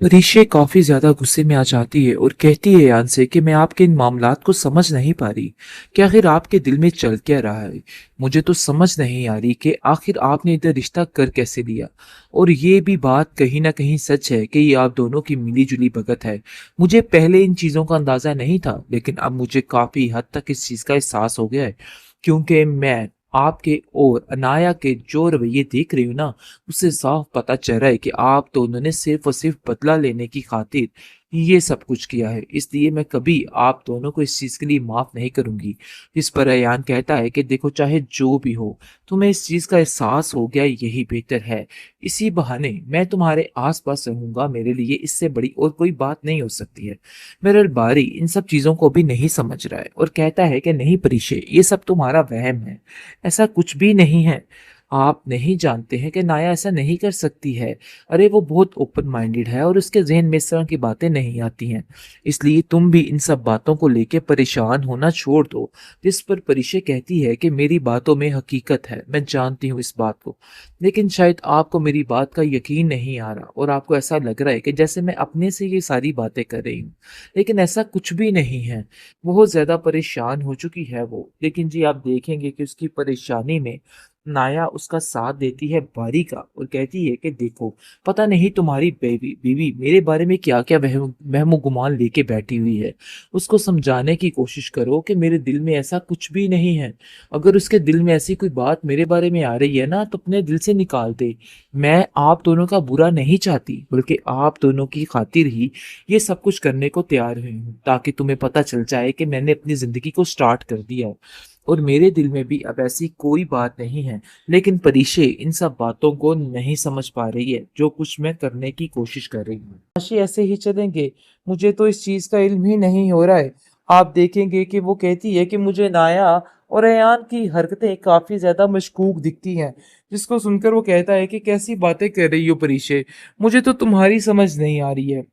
रिशे काफी ज्यादा गुस्से में आ जाती है और कहती है यान से कि मैं आपके इन मामलात को समझ नहीं पा रही कि आखिर आपके दिल में चल क्या रहा है। मुझे तो समझ नहीं आ रही कि आखिर आपने इधर रिश्ता कर कैसे लिया। और ये भी बात कहीं ना कहीं सच है कि ये आप दोनों की मिली जुली भगत है। मुझे पहले इन चीजों का अंदाजा नहीं था, लेकिन अब मुझे काफी हद तक इस चीज का एहसास हो गया है, क्योंकि मैं आपके और अनाया के जो रवैये देख रही हूँ ना, उससे साफ पता चल रहा है कि आप दोनों ने सिर्फ और सिर्फ बदला लेने की खातिर ये सब कुछ किया है। इसलिए मैं कभी आप दोनों को इस चीज के लिए माफ नहीं करूंगी। इस पर अयान कहता है कि देखो, चाहे जो भी हो, तुम्हें इस चीज का एहसास हो गया, यही बेहतर है। इसी बहाने मैं तुम्हारे आसपास रहूंगा, मेरे लिए इससे बड़ी और कोई बात नहीं हो सकती है। मेरा बारी इन सब चीजों को भी नहीं समझ रहा है और कहता है कि नहीं परिशे, ये सब तुम्हारा वहम है, ऐसा कुछ भी नहीं है। आप नहीं जानते हैं कि नाया ऐसा नहीं कर सकती है। अरे वो बहुत ओपन माइंडेड है और उसके जहन में इस तरह की बातें नहीं आती हैं। इसलिए तुम भी इन सब बातों को लेके परेशान होना छोड़ दो। जिस पर परिशे कहती है कि मेरी बातों में हकीकत है, मैं जानती हूँ इस बात को, लेकिन शायद आपको मेरी बात का यकीन नहीं आ रहा और आपको ऐसा लग रहा है कि जैसे मैं अपने से ये सारी बातें कर रही हूँ, लेकिन ऐसा कुछ भी नहीं है। बहुत ज्यादा परेशान हो चुकी है वो, लेकिन जी आप देखेंगे कि उसकी परेशानी में नाया उसका साथ देती है बारी का और कहती है कि देखो, पता नहीं तुम्हारी बीवी बीवी मेरे बारे में क्या क्या वहम गुमान लेके बैठी हुई है। उसको समझाने की कोशिश करो कि मेरे दिल में ऐसा कुछ भी नहीं है। अगर उसके दिल में ऐसी कोई बात मेरे बारे में आ रही है ना, तो अपने दिल से निकाल दे। मैं आप दोनों का बुरा नहीं चाहती, बल्कि आप दोनों की खातिर ही ये सब कुछ करने को तैयार हुई हूँ, ताकि तुम्हें पता चल जाए कि मैंने अपनी जिंदगी को स्टार्ट कर दिया और मेरे दिल में भी अब ऐसी कोई बात नहीं है। लेकिन परिशे इन सब बातों को नहीं समझ पा रही है, जो कुछ मैं करने की कोशिश कर रही हूँ। तमाशे ऐसे ही चलेंगे, मुझे तो इस चीज का इल्म ही नहीं हो रहा है। आप देखेंगे कि वो कहती है कि मुझे नाया और अयान की हरकतें काफी ज्यादा मशकूक दिखती हैं, जिसको सुनकर वो कहता है कि कैसी बातें कर रही हो परिशे, मुझे तो तुम्हारी समझ नहीं आ रही है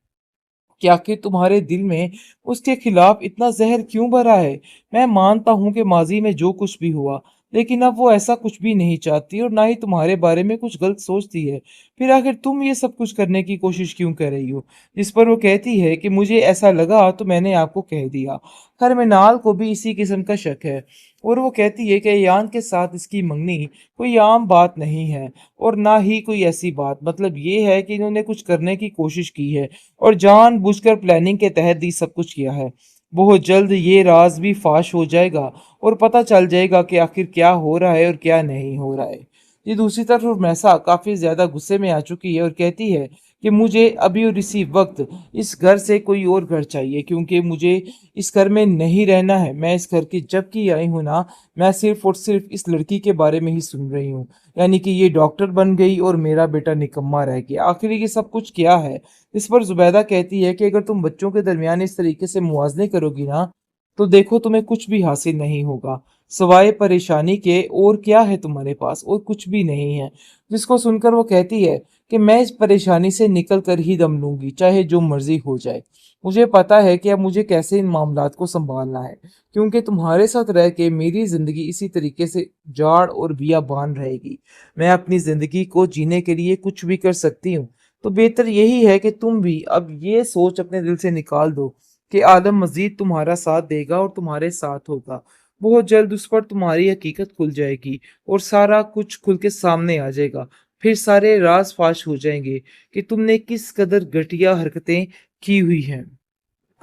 कि आखिर तुम्हारे दिल में उसके खिलाफ इतना जहर क्यों भरा है। मैं मानता हूं कि माजी में जो कुछ भी हुआ, लेकिन अब वो ऐसा कुछ भी नहीं चाहती और ना ही तुम्हारे बारे में कुछ गलत सोचती है। फिर आखिर तुम ये सब कुछ करने की कोशिश क्यों कर रही हो। जिस पर वो कहती है कि मुझे ऐसा लगा तो मैंने आपको कह दिया। हरमिनाल को भी इसी किस्म का शक है और वो कहती है कि यान के साथ इसकी मंगनी कोई आम बात नहीं है और ना ही कोई ऐसी बात, मतलब ये है कि इन्होंने कुछ करने की कोशिश की है और जानबूझकर प्लानिंग के तहत ही सब कुछ किया है। बहुत जल्द ये राज भी फाश हो जाएगा और पता चल जाएगा कि आखिर क्या हो रहा है और क्या नहीं हो रहा है। ये दूसरी तरफ मैसा काफी ज्यादा गुस्से में आ चुकी है और कहती है कि मुझे अभी और इसी वक्त इस घर से कोई और घर चाहिए, क्योंकि मुझे इस घर में नहीं रहना है। मैं इस घर की जब की आई हूँ ना, मैं सिर्फ और सिर्फ इस लड़की के बारे में ही सुन रही हूँ, यानी कि ये डॉक्टर बन गई और मेरा बेटा निकम्मा रह गया। आखिर ये सब कुछ क्या है। इस पर जुबैदा कहती है कि अगर तुम बच्चों के दरमियान इस तरीके से मुआवजे करोगी ना, तो देखो तुम्हें कुछ भी हासिल नहीं होगा, सवाए परेशानी के और क्या है तुम्हारे पास, और कुछ भी नहीं है। जिसको सुनकर वो कहती है कि मैं इस परेशानी से निकल कर ही दम लूंगी, चाहे जो मर्जी हो जाए। मुझे पता है कि अब मुझे कैसे इन मामलात को संभालना है, क्योंकि तुम्हारे साथ रह के मेरी जिंदगी इसी तरीके से जाड़ और बियाबान रहेगी। मैं अपनी जिंदगी को जीने के लिए कुछ भी कर सकती हूँ, तो बेहतर यही है कि तुम भी अब ये सोच अपने दिल से निकाल दो कि आदम मजीद तुम्हारा साथ देगा और तुम्हारे साथ होगा। बहुत जल्द उस पर तुम्हारी हकीकत खुल जाएगी और सारा कुछ खुल के सामने आ जाएगा। फिर सारे राज फाश हो जाएंगे कि तुमने किस कदर घटिया हरकतें की हुई हैं।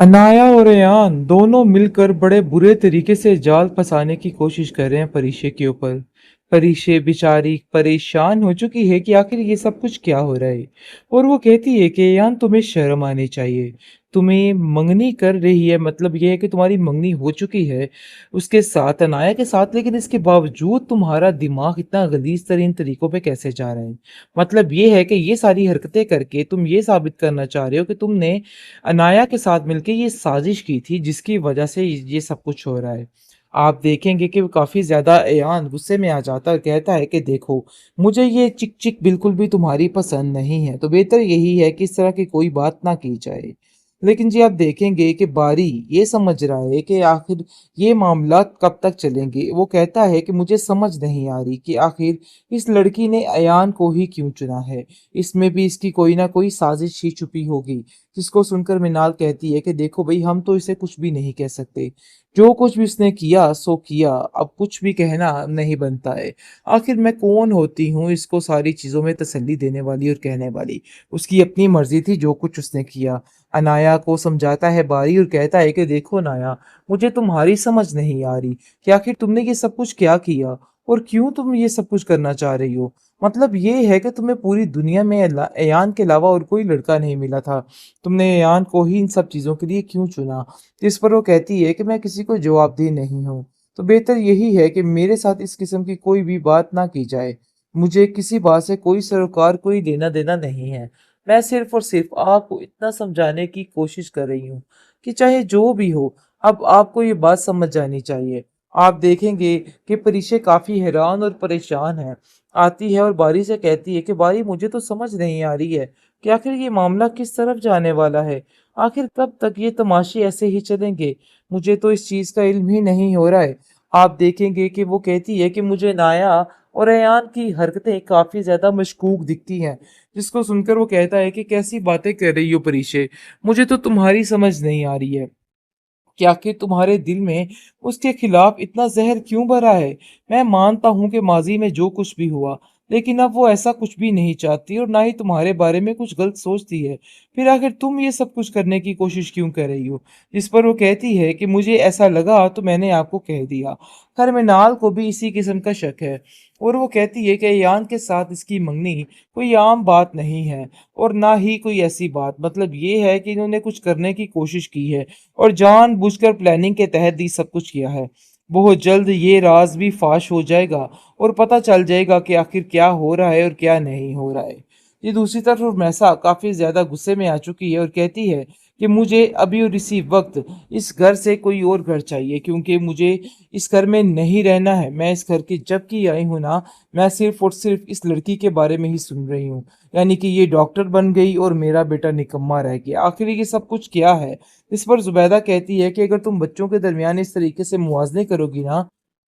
अनाया और अयान दोनों मिलकर बड़े बुरे तरीके से जाल फंसाने की कोशिश कर रहे हैं परीशे के ऊपर। परीशे बेचारी परेशान हो चुकी है कि आखिर ये सब कुछ क्या हो रहा है, और वो कहती है कि अयान तुम्हें शर्म आनी चाहिए। तुम्हें मंगनी कर रही है, मतलब ये है कि तुम्हारी मंगनी हो चुकी है उसके साथ, अनाया के साथ, लेकिन इसके बावजूद तुम्हारा दिमाग इतना गलीज तरीन तरीकों पे कैसे जा रहा है। मतलब ये है कि ये सारी हरकतें करके तुम ये साबित करना चाह रहे हो कि तुमने अनाया के साथ मिलकर ये साजिश की थी, जिसकी वजह से ये सब कुछ हो रहा है। आप देखेंगे कि वो काफी ज्यादा अयान गुस्से में आ जाता है और कहता है कि देखो, मुझे ये चिक चिक बिल्कुल भी तुम्हारी पसंद नहीं है, तो बेहतर यही है कि इस तरह की कोई बात ना की जाए। लेकिन जी आप देखेंगे कि बारी ये समझ रहा है कि आखिर ये मामलात कब तक चलेंगे। वो कहता है कि मुझे समझ नहीं आ रही कि आखिर इस लड़की ने अयान को ही क्यों चुना है। इसमें भी इसकी कोई ना कोई साजिश ही छुपी होगी। जिसको सुनकर मिनाल कहती है कि देखो भई, हम तो इसे कुछ भी नहीं कह सकते। जो कुछ भी उसने किया सो किया, अब कुछ भी कहना नहीं बनता है। आखिर मैं कौन होती हूँ इसको सारी चीज़ों में तसल्ली देने वाली और कहने वाली। उसकी अपनी मर्ज़ी थी जो कुछ उसने किया। अनाया को समझाता है बारी और कहता है कि देखो नाया, मुझे तुम्हारी समझ नहीं आ रही कि आखिर तुमने ये सब कुछ क्या किया और क्यों तुम ये सब कुछ करना चाह रही हो। मतलब ये है कि तुम्हें पूरी दुनिया में अयान के अलावा और कोई लड़का नहीं मिला था। तुमने अयान को ही इन सब चीज़ों के लिए क्यों चुना। इस पर वो कहती है कि मैं किसी को जवाबदेह नहीं हूँ, तो बेहतर यही है कि मेरे साथ इस किस्म की कोई भी बात ना की जाए। मुझे किसी बात से कोई सरोकार, कोई लेना देना नहीं है। मैं सिर्फ और सिर्फ आपको इतना समझाने की कोशिश कर रही हूँ कि चाहे जो भी हो, अब आपको ये बात समझ जानी चाहिए। आप देखेंगे कि परिशे काफी हैरान और परेशान है। आती है और बारी से कहती है कि बारी, मुझे तो समझ नहीं आ रही है कि आखिर ये मामला किस तरफ जाने वाला है। आखिर कब तक ये तमाशे ऐसे ही चलेंगे। मुझे तो इस चीज का इल्म ही नहीं हो रहा है। आप देखेंगे कि वो कहती है कि मुझे नाया और अयान की हरकतें काफी ज्यादा मशकूक दिखती हैं। जिसको सुनकर वो कहता है कि कैसी बातें कर रही हो परिशे, मुझे तो तुम्हारी समझ नहीं आ रही है कि आखिर तुम्हारे दिल में उसके खिलाफ इतना जहर क्यों भरा है। मैं मानता हूँ कि माजी में जो कुछ भी हुआ, लेकिन अब वो ऐसा कुछ भी नहीं चाहती और ना ही तुम्हारे बारे में कुछ गलत सोचती है। फिर आखिर तुम ये सब कुछ करने की कोशिश क्यों कर रही हो। जिस पर वो कहती है कि मुझे ऐसा लगा तो मैंने आपको कह दिया। खैर को भी इसी किस्म का शक है और वो कहती है कि यान के साथ इसकी मंगनी कोई आम बात नहीं है और ना ही कोई ऐसी बात। मतलब ये है कि इन्होंने कुछ करने की कोशिश की है और जानबूझकर प्लानिंग के तहत ही सब कुछ किया है। बहुत जल्द ये राज भी फाश हो जाएगा और पता चल जाएगा कि आखिर क्या हो रहा है और क्या नहीं हो रहा है। ये दूसरी तरफ रुमैसा काफी ज्यादा गुस्से में आ चुकी है और कहती है कि मुझे अभी और इसी वक्त इस घर से कोई और घर चाहिए, क्योंकि मुझे इस घर में नहीं रहना है। मैं इस घर की जब की आई हूँ ना, मैं सिर्फ और सिर्फ इस लड़की के बारे में ही सुन रही हूँ। यानी कि ये डॉक्टर बन गई और मेरा बेटा निकम्मा रह गया। आखिर ये सब कुछ क्या है। इस पर जुबैदा कहती है कि अगर तुम बच्चों के दरमियान इस तरीके से मुआवजे करोगी ना,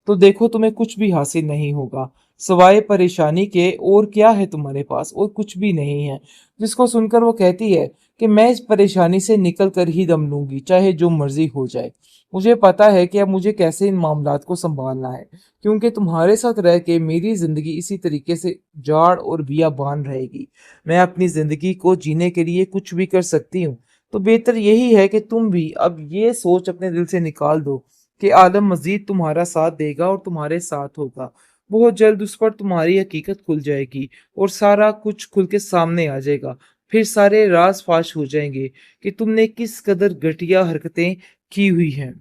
तो देखो तुम्हें कुछ भी हासिल नहीं होगा। सवाए परेशानी के और क्या है तुम्हारे पास, और कुछ भी नहीं है। जिसको सुनकर वो कहती है कि मैं इस परेशानी से निकल कर ही दम लूंगी, चाहे जो मर्जी हो जाए। मुझे पता है कि अब मुझे कैसे इन मामलात को संभालना है, क्योंकि तुम्हारे साथ रह के मेरी जिंदगी इसी तरीके से जाड़ और बियाबान रहेगी। मैं अपनी जिंदगी को जीने के लिए कुछ भी कर सकती हूँ। तो बेहतर यही है कि तुम भी अब ये सोच अपने दिल से निकाल दो कि आलम मजीद तुम्हारा साथ देगा और तुम्हारे साथ होगा। बहुत जल्द उस पर तुम्हारी हकीकत खुल जाएगी और सारा कुछ खुल के सामने आ जाएगा। फिर सारे राज फाश हो जाएंगे कि तुमने किस कदर घटिया हरकतें की हुई हैं।